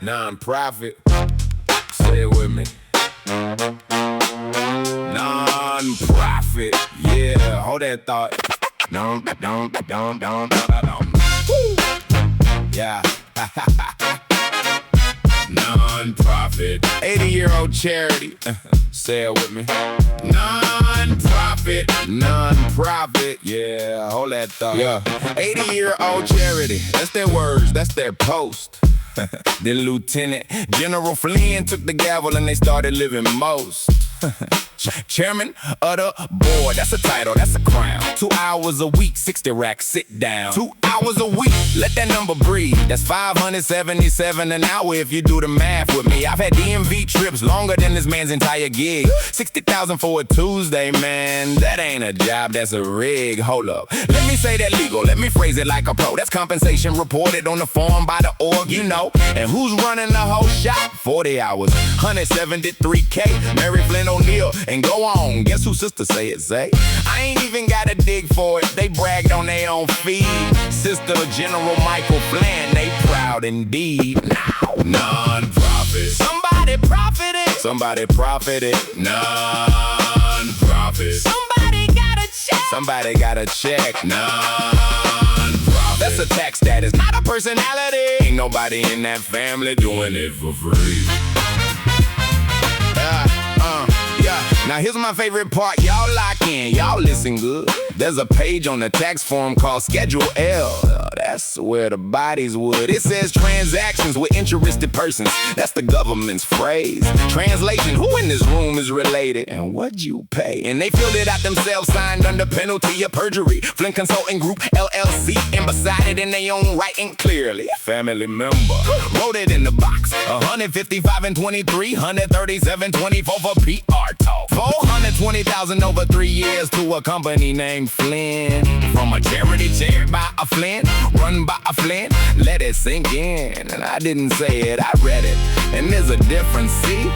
Non-profit, say it with me. Non-profit, yeah, hold that thought. Don't. Yeah. Non-profit, 80-year-old charity. Say it with me. Non-profit, yeah, hold that thought. Yeah, 80-year-old charity. That's their words, that's their post. Then Lieutenant General Flynn took the gavel and they started living most. Chairman of the board, that's a title, that's a crown. 2 hours a week, 60 racks, sit down. 2 hours a week, let that number breathe. That's 577 an hour if you do the math with me. I've had DMV trips longer than this man's entire gig. 60,000 for a Tuesday, man, that ain't a job, that's a rig. Hold up, let me say that legal, let me phrase it like a pro. That's compensation reported on the form by the org, you know. And who's running the whole shop? 40 hours, 173K, Mary Flynn O'Neal. And go on, guess who sister say it, say? I ain't even gotta dig for it, they bragged on their own feed. Sister General Michael Flynn, they proud indeed. Now, non-profit. Somebody profited. Somebody profited. Non-profit. Somebody got a check. Somebody got a check. Non-profit. That's a tax status, not a personality. Ain't nobody in that family doing it for free. Yeah. Now here's my favorite part, y'all lock in, y'all listen good. There's a page on the tax form called Schedule L. That's where the bodies would. It says transactions with interested persons. That's the government's phrase. Translation, who in this room is related? And what'd you pay? And they filled it out themselves, signed under penalty of perjury. Flynn Consulting Group, LLC, and beside it in their own writing clearly. Family member, wrote it in the box. 155 and 23, 137, 24 for PR talk. 420,000 over 3 years to a company named Flynn. From a charity chaired by a Flynn, run by a Flynn, let it sink in. And I didn't say it, I read it. And there's a difference, see?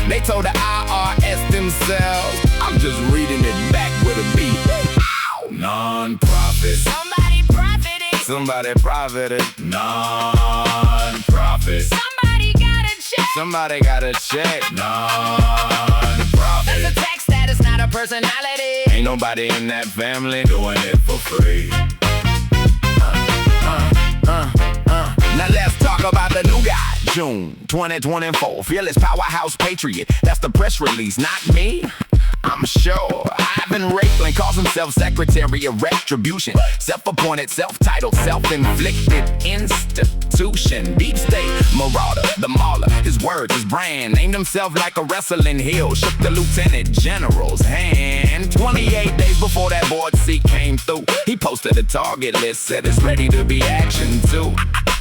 They told the IRS themselves. I'm just reading it back with a beat. Ow. Non-profit. Somebody profited. Somebody profited. Non-profit. Somebody got a check. Somebody got a check. Non-profit. That's a tax status, not a personality. Ain't nobody in that family doing it for free. Now let's talk about the new guy. June 2024, Fearless Powerhouse Patriot. That's the press release, not me. I'm sure Ivan Raiklin calls himself Secretary of Retribution. Self-appointed, self-titled, self-inflicted institution. Deep state, marauder, the mauler. His words, his brand, named himself like a wrestling heel. Shook the Lieutenant General's hand. 28 days before that board seat came through, he posted a target list, said it's ready to be action too.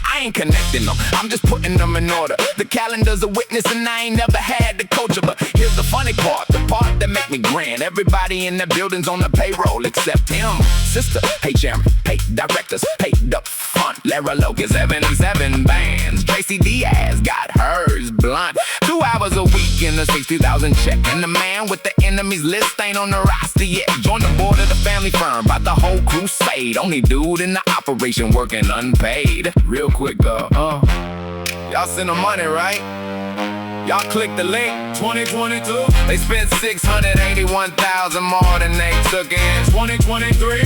I ain't connecting them, I'm just putting them in order. The calendar's a witness and I ain't never had the culture. But here's the funny part, the part that make me grand. Everybody in the building's on the payroll except him. Sister, pay chairman, pay directors, paid up front. Lara Locus, 77 bands. Tracy Diaz got hers blunt. 2 hours a week in a 60,000 check. And the man with the enemies list ain't on the roster yet. Joined the board of the family firm, about the whole crusade. Only dude in the operation working unpaid. Real quick though, y'all send the money, right? Y'all click the link, 2022. They spent 681,000 more than they took in 2023.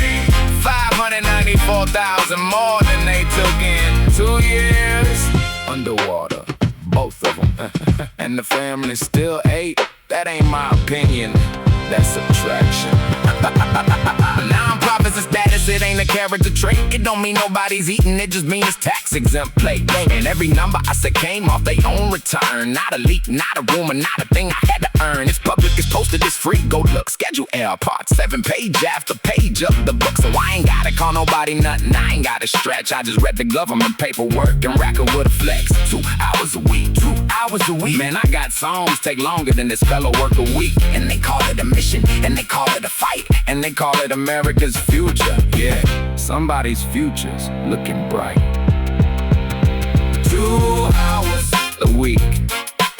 594,000 more than they took in 2 years. Underwater, both of them. And the family still ate. That ain't my opinion, that's subtraction. Non-profit's a status, it ain't a character trait. It don't mean nobody's eating, it just means it's tax exempt plate. And every number I said came off they own return. Not a leak, not a rumor, not a thing I had to earn. It's public, it's posted, it's free, go look. Schedule L, part 7, page after page of the book. So I ain't gotta call nobody nothing, I ain't gotta stretch. I just read the government paperwork and rack 'em with a flex. 2 hours a week, 2 hours a week. Man, I got songs take longer than this fellow work a week. And they call it a mission, and they call it a fight, and they call it America's future. Yeah, somebody's future's looking bright. 2 hours a week.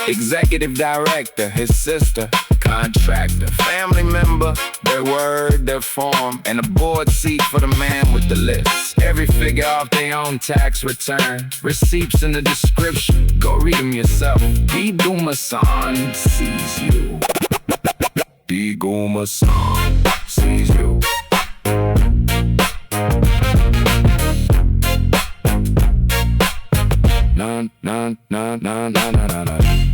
Executive director, his sister, Contractor, family member, their word, their form, and a board seat for the man with the list. Every figure off their own tax return. Receipts in the description, go read them yourself. D. Gumasan sees you. D. Gumasan sees you. Na na na na na na na na.